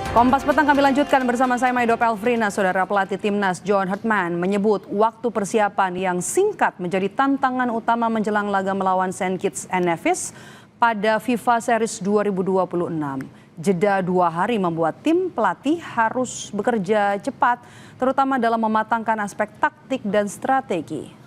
Kompas Petang kami lanjutkan bersama saya Maido Pelfrina. Saudara pelatih Timnas John Hartman menyebut waktu persiapan yang singkat menjadi tantangan utama menjelang laga melawan Saint Kitts and Nevis pada FIFA Series 2026. Jeda 2 hari membuat tim pelatih harus bekerja cepat, terutama dalam mematangkan aspek taktik dan strategi.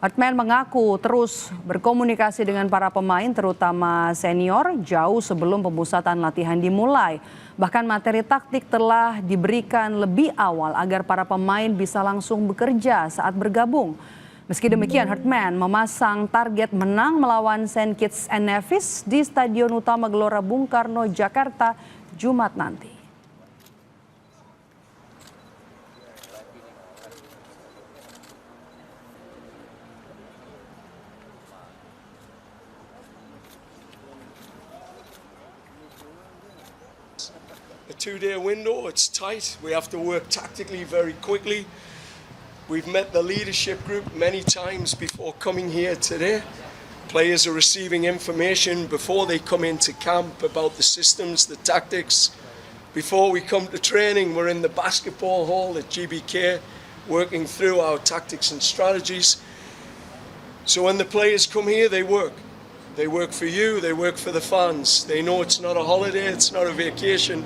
Hartman mengaku terus berkomunikasi dengan para pemain terutama senior jauh sebelum pemusatan latihan dimulai. Bahkan materi taktik telah diberikan lebih awal agar para pemain bisa langsung bekerja saat bergabung. Meski demikian, Hartman memasang target menang melawan Saint Kitts and Nevis di Stadion Utama Gelora Bung Karno, Jakarta, Jumat nanti. A 2-day window, it's tight. We have to work tactically very quickly. We've met the leadership group many times before coming here today. Players are receiving information before they come into camp about the systems, the tactics. Before we come to training, we're in the basketball hall at GBK working through our tactics and strategies. So when the players come here, they work. They work for you, they work for the fans. They know it's not a holiday, it's not a vacation.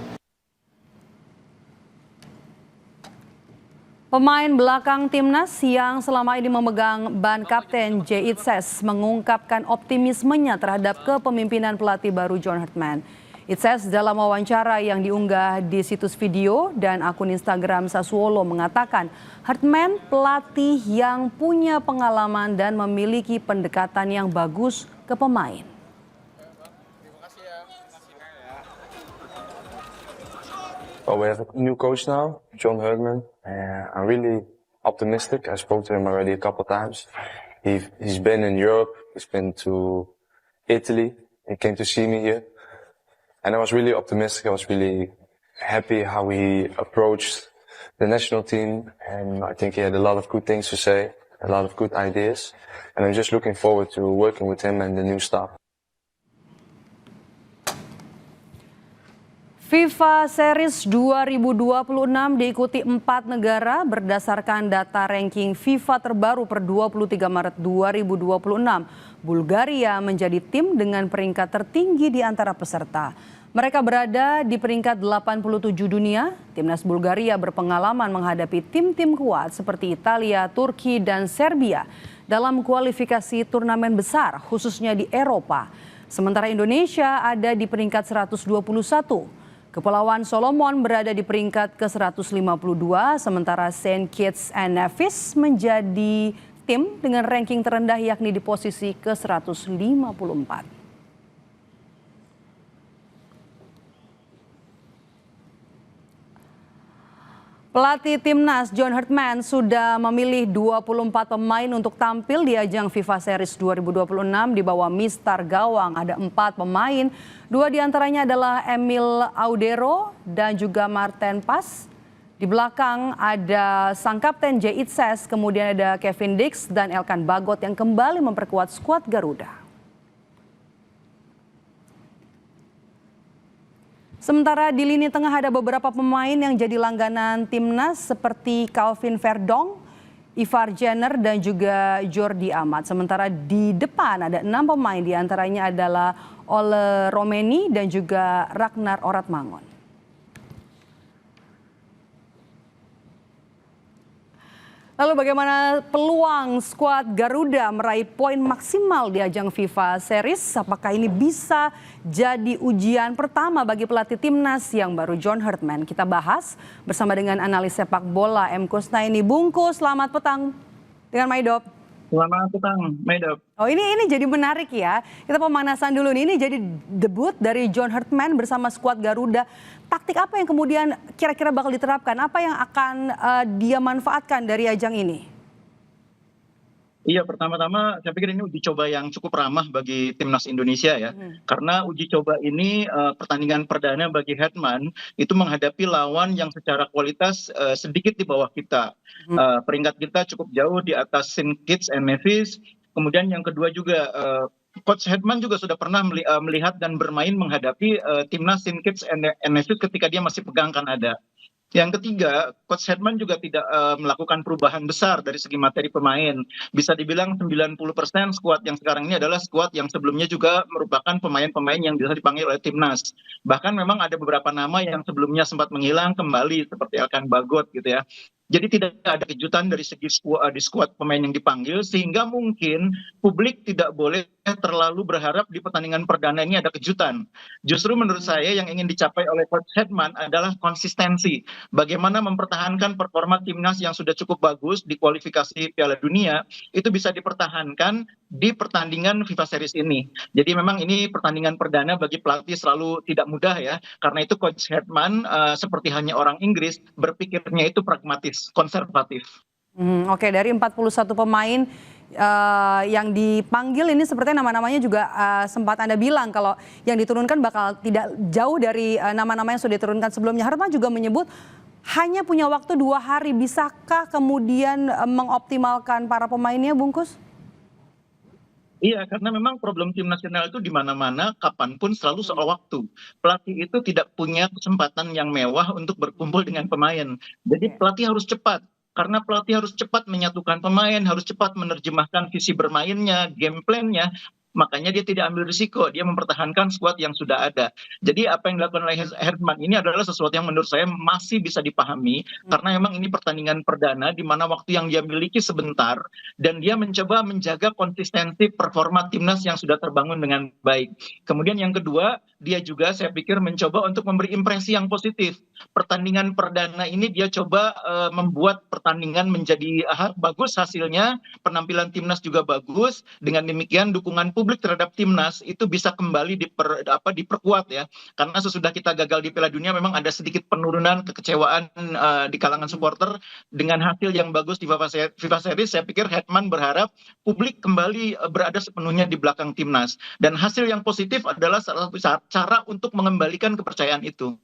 Pemain belakang Timnas yang selama ini memegang ban kapten J. Itses mengungkapkan optimismenya terhadap kepemimpinan pelatih baru John Hartman. Itses dalam wawancara yang diunggah di situs video dan akun Instagram Sassuolo mengatakan Hartman pelatih yang punya pengalaman dan memiliki pendekatan yang bagus ke pemain. Well, we have a new coach now, John Hartman. I'm really optimistic. I spoke to him already a couple of times. He's been in Europe. He's been to Italy. He came to see me here. And I was really optimistic. I was really happy how he approached the national team. And I think he had a lot of good things to say, a lot of good ideas. And I'm just looking forward to working with him and the new staff. FIFA Series 2026 diikuti 4 negara berdasarkan data ranking FIFA terbaru per 23 Maret 2026. Bulgaria menjadi tim dengan peringkat tertinggi di antara peserta. Mereka berada di peringkat 87 dunia. Timnas Bulgaria berpengalaman menghadapi tim-tim kuat seperti Italia, Turki, dan Serbia dalam kualifikasi turnamen besar khususnya di Eropa. Sementara Indonesia ada di peringkat 121. Kepulauan Solomon berada di peringkat ke-152, sementara Saint Kitts and Nevis menjadi tim dengan ranking terendah yakni di posisi ke-154. Pelatih Timnas John Hartman sudah memilih 24 pemain untuk tampil di ajang FIFA Series 2026 di bawah mistar gawang. Ada 4 pemain, 2 diantaranya adalah Emil Audero dan juga Marten Pas. Di belakang ada sang kapten J. Itses, kemudian ada Kevin Dix dan Elkan Bagot yang kembali memperkuat skuad Garuda. Sementara di lini tengah ada beberapa pemain yang jadi langganan Timnas seperti Calvin Verdong, Ivar Jenner dan juga Jordi Amat. Sementara di depan ada 6 pemain diantaranya adalah Ole Romeni dan juga Ragnar Oratmangon. Lalu bagaimana peluang skuad Garuda meraih poin maksimal di ajang FIFA Series? Apakah ini bisa jadi ujian pertama bagi pelatih Timnas yang baru John Hartman? Kita bahas bersama dengan analis sepak bola M. Kusnaini. Bungku, selamat petang dengan Maidop. Selamat petang, Maidop. Oh ini jadi menarik ya. Kita pemanasan dulu nih. Ini jadi debut dari John Hartman bersama skuad Garuda. Taktik apa yang kemudian kira-kira bakal diterapkan? Apa yang akan dia manfaatkan dari ajang ini? Iya, pertama-tama saya pikir ini uji coba yang cukup ramah bagi timnas Indonesia ya. Karena uji coba ini pertandingan perdana bagi Hartman itu menghadapi lawan yang secara kualitas sedikit di bawah kita. Peringkat kita cukup jauh di atas Saint Kitts and Nevis. Kemudian yang kedua juga Coach Hedman juga sudah pernah melihat dan bermain menghadapi timnas Sin Kitts and Nevis ketika dia masih pegang Kanada. Yang ketiga, Coach Hedman juga tidak melakukan perubahan besar dari segi materi pemain. Bisa dibilang 90% skuad yang sekarang ini adalah skuad yang sebelumnya juga merupakan pemain-pemain yang bisa dipanggil oleh timnas. Bahkan memang ada beberapa nama yang sebelumnya sempat menghilang kembali seperti Elkan Bagot gitu ya. Jadi tidak ada kejutan dari segi di skuad pemain yang dipanggil, sehingga mungkin publik tidak boleh terlalu berharap di pertandingan perdana ini ada kejutan. Justru menurut saya yang ingin dicapai oleh Coach Hedman adalah konsistensi. Bagaimana mempertahankan performa timnas yang sudah cukup bagus di kualifikasi Piala Dunia, itu bisa dipertahankan di pertandingan FIFA Series ini. Jadi memang ini pertandingan perdana bagi pelatih selalu tidak mudah ya, karena itu Coach Hedman seperti hanya orang Inggris, berpikirnya itu pragmatis, konservatif. Oke, dari 41 pemain yang dipanggil ini sepertinya nama-namanya juga sempat Anda bilang kalau yang diturunkan bakal tidak jauh dari nama-nama yang sudah diturunkan sebelumnya. Harma juga menyebut hanya punya waktu 2 hari. Bisakah kemudian mengoptimalkan para pemainnya, Bungkus? Iya, karena memang problem tim nasional itu di mana-mana, kapanpun selalu soal waktu. Pelatih itu tidak punya kesempatan yang mewah untuk berkumpul dengan pemain. Jadi pelatih harus cepat. Karena pelatih harus cepat menyatukan pemain, harus cepat menerjemahkan visi bermainnya, game plan-nya. Makanya dia tidak ambil risiko, dia mempertahankan skuad yang sudah ada. Jadi apa yang dilakukan oleh Hedman ini adalah sesuatu yang menurut saya masih bisa dipahami, karena memang ini pertandingan perdana di mana waktu yang dia miliki sebentar, dan dia mencoba menjaga konsistensi performa timnas yang sudah terbangun dengan baik. Kemudian yang kedua, dia juga saya pikir mencoba untuk memberi impresi yang positif. Pertandingan perdana ini dia coba membuat pertandingan menjadi bagus hasilnya, penampilan timnas juga bagus, dengan demikian dukungan publik terhadap timnas itu bisa kembali diperkuat ya, karena sesudah kita gagal di Piala Dunia memang ada sedikit penurunan kekecewaan di kalangan supporter. Dengan hasil yang bagus di FIFA Series, saya pikir Hedman berharap publik kembali berada sepenuhnya di belakang timnas, dan hasil yang positif adalah salah satu cara untuk mengembalikan kepercayaan itu.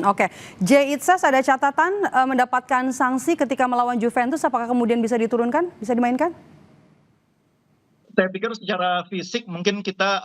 Oke, Jay Itzas ada catatan mendapatkan sanksi ketika melawan Juventus, apakah kemudian bisa diturunkan, bisa dimainkan? Saya pikir secara fisik mungkin kita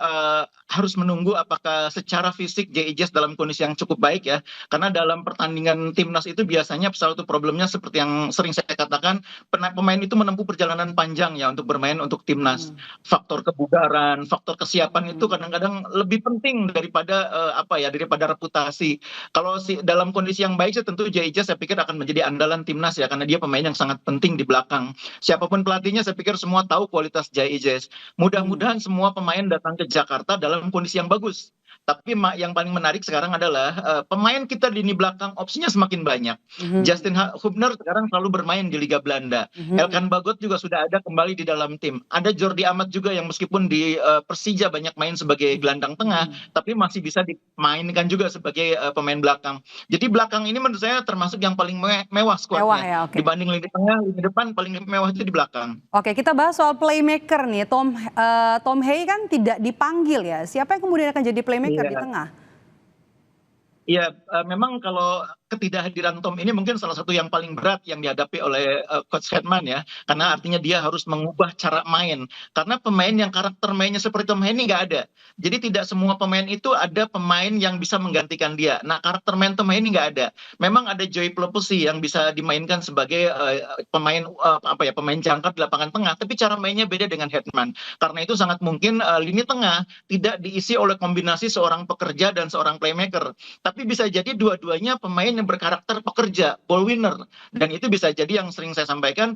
harus menunggu apakah secara fisik JIJS dalam kondisi yang cukup baik ya. Karena dalam pertandingan timnas itu biasanya satu problemnya seperti yang sering saya katakan, pemain itu menempuh perjalanan panjang ya untuk bermain untuk timnas. Faktor kebugaran, faktor kesiapan itu kadang-kadang lebih penting daripada daripada reputasi. Kalau dalam kondisi yang baik sih tentu JIJS saya pikir akan menjadi andalan timnas ya, karena dia pemain yang sangat penting di belakang. Siapapun pelatihnya saya pikir semua tahu kualitas JIJS. Mudah-mudahan semua pemain datang ke Jakarta dalam kondisi yang bagus. Tapi yang paling menarik sekarang adalah pemain kita di lini belakang opsinya semakin banyak. Justin Hubner sekarang selalu bermain di Liga Belanda. Elkan Bagot juga sudah ada kembali di dalam tim. Ada Jordi Amat juga yang meskipun di Persija banyak main sebagai gelandang tengah, tapi masih bisa dimainkan juga sebagai pemain belakang. Jadi belakang ini menurut saya termasuk yang paling mewah skuadnya. Ya, okay. Dibanding lini tengah, lini depan paling mewah itu di belakang. Oke, kita bahas soal playmaker nih. Tom Hey kan tidak dipanggil ya. Siapa yang kemudian akan jadi playmaker di tengah? Iya, memang kalau ketidakhadiran Tom ini mungkin salah satu yang paling berat yang dihadapi oleh Coach Hedman ya, karena artinya dia harus mengubah cara main, karena pemain yang karakter mainnya seperti Tom Hey ini nggak ada. Jadi tidak semua pemain itu ada pemain yang bisa menggantikan dia. Nah, karakter main Tom Hey ini nggak ada. Memang ada Joy Plopesi yang bisa dimainkan sebagai pemain pemain jangkar di lapangan tengah, tapi cara mainnya beda dengan Hedman. Karena itu sangat mungkin lini tengah tidak diisi oleh kombinasi seorang pekerja dan seorang playmaker, tapi bisa jadi dua-duanya pemain yang berkarakter pekerja, ball winner. Dan itu bisa jadi yang sering saya sampaikan,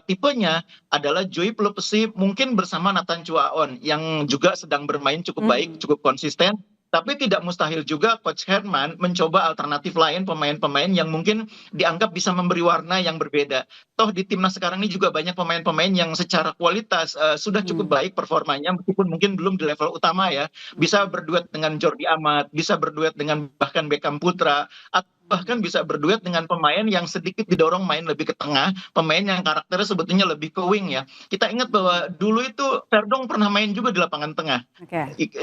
tipenya adalah Joy Plopesi mungkin bersama Nathan Chuaon yang juga sedang bermain cukup baik, cukup konsisten. Tapi tidak mustahil juga Coach Hedman mencoba alternatif lain, pemain-pemain yang mungkin dianggap bisa memberi warna yang berbeda. Toh di timnas sekarang ini juga banyak pemain-pemain yang secara kualitas sudah cukup baik performanya, meskipun mungkin belum di level utama ya. Bisa berduet dengan Jordi Amat, bisa berduet dengan bahkan Beckham Putra, atau bahkan bisa berduet dengan pemain yang sedikit didorong main lebih ke tengah, pemain yang karakternya sebetulnya lebih ke wing ya. Kita ingat bahwa dulu itu Verdong pernah main juga di lapangan tengah.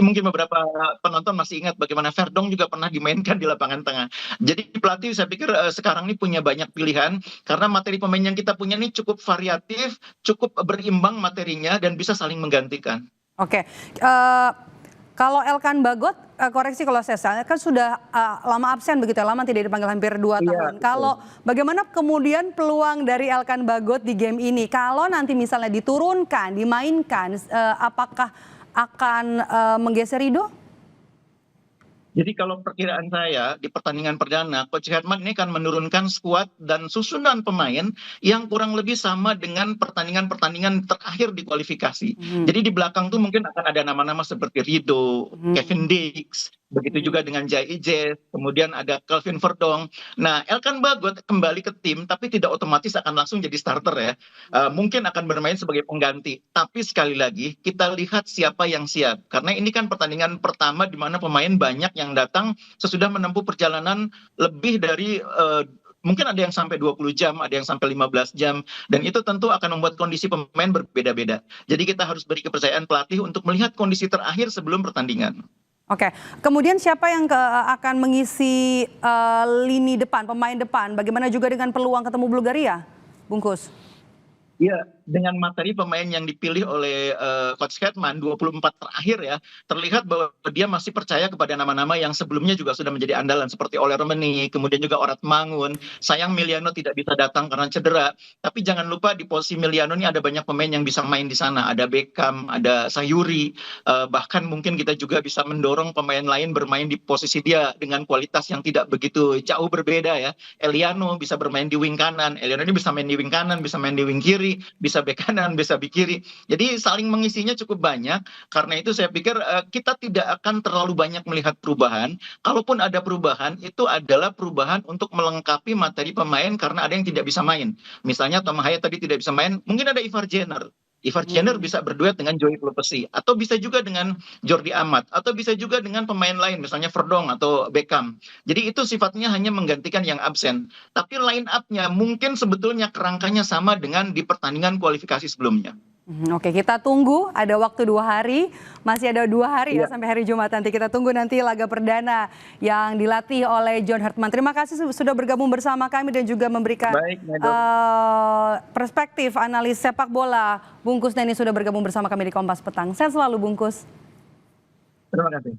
Mungkin beberapa penonton masih ingat bagaimana Verdong juga pernah dimainkan di lapangan tengah. Jadi pelatih saya pikir sekarang ini punya banyak pilihan, karena materi pemain yang kita punya ini cukup variatif, cukup berimbang materinya, dan bisa saling menggantikan. Oke, kalau Elkan Bagot, koreksi kalau saya salah, kan sudah lama absen begitu ya, lama tidak dipanggil hampir 2 Iya, tahun. betul. Kalau bagaimana kemudian peluang dari Elkan Bagot di game ini? Kalau nanti misalnya diturunkan, dimainkan, apakah akan menggeser Rido? Jadi kalau perkiraan saya di pertandingan perdana, Coach Herman ini akan menurunkan skuad dan susunan pemain yang kurang lebih sama dengan pertandingan-pertandingan terakhir di kualifikasi. Jadi di belakang tuh mungkin akan ada nama-nama seperti Rido, Kevin Dix, begitu juga dengan Jai Ijes, kemudian ada Kelvin Verdong. Nah, Elkan Bagot kembali ke tim, tapi tidak otomatis akan langsung jadi starter ya. Mungkin akan bermain sebagai pengganti. Tapi sekali lagi, kita lihat siapa yang siap. Karena ini kan pertandingan pertama di mana pemain banyak yang datang sesudah menempuh perjalanan lebih dari mungkin ada yang sampai 20 jam, ada yang sampai 15 jam, dan itu tentu akan membuat kondisi pemain berbeda-beda. Jadi kita harus beri kepercayaan pelatih untuk melihat kondisi terakhir sebelum pertandingan. Oke, kemudian siapa yang akan mengisi lini depan, pemain depan? Bagaimana juga dengan peluang ketemu Bulgaria, Bungkus? Iya, dengan materi pemain yang dipilih oleh Coach Hetman 24 terakhir ya, terlihat bahwa dia masih percaya kepada nama-nama yang sebelumnya juga sudah menjadi andalan seperti Ole Romeni, kemudian juga Orat Mangun. Sayang Miliano tidak bisa datang karena cedera, tapi jangan lupa di posisi Miliano ini ada banyak pemain yang bisa main di sana. Ada Beckham, ada Sayuri, bahkan mungkin kita juga bisa mendorong pemain lain bermain di posisi dia dengan kualitas yang tidak begitu jauh berbeda ya. Eliano bisa bermain di wing kanan, Eliano ini bisa main di wing kanan, bisa main di wing kiri, bisa bek kanan, bisa bek kiri. Jadi saling mengisinya cukup banyak. Karena itu saya pikir kita tidak akan terlalu banyak melihat perubahan. Kalaupun ada perubahan, itu adalah perubahan untuk melengkapi materi pemain karena ada yang tidak bisa main. Misalnya Tom Hayat tadi tidak bisa main, mungkin ada Ivar Jenner. Ivar Jenner bisa berduet dengan Joey Pelopesi, atau bisa juga dengan Jordi Amat, atau bisa juga dengan pemain lain, misalnya Verdong atau Beckham. Jadi itu sifatnya hanya menggantikan yang absen. Tapi line up-nya mungkin sebetulnya kerangkanya sama dengan di pertandingan kualifikasi sebelumnya. Oke, kita tunggu, ada waktu 2 hari, masih ada 2 hari ya sampai hari Jumat nanti. Kita tunggu nanti laga perdana yang dilatih oleh John Hartman. Terima kasih sudah bergabung bersama kami dan juga memberikan perspektif analis sepak bola. Bungkus Neni sudah bergabung bersama kami di Kompas Petang. Sehat selalu Bungkus. Terima kasih.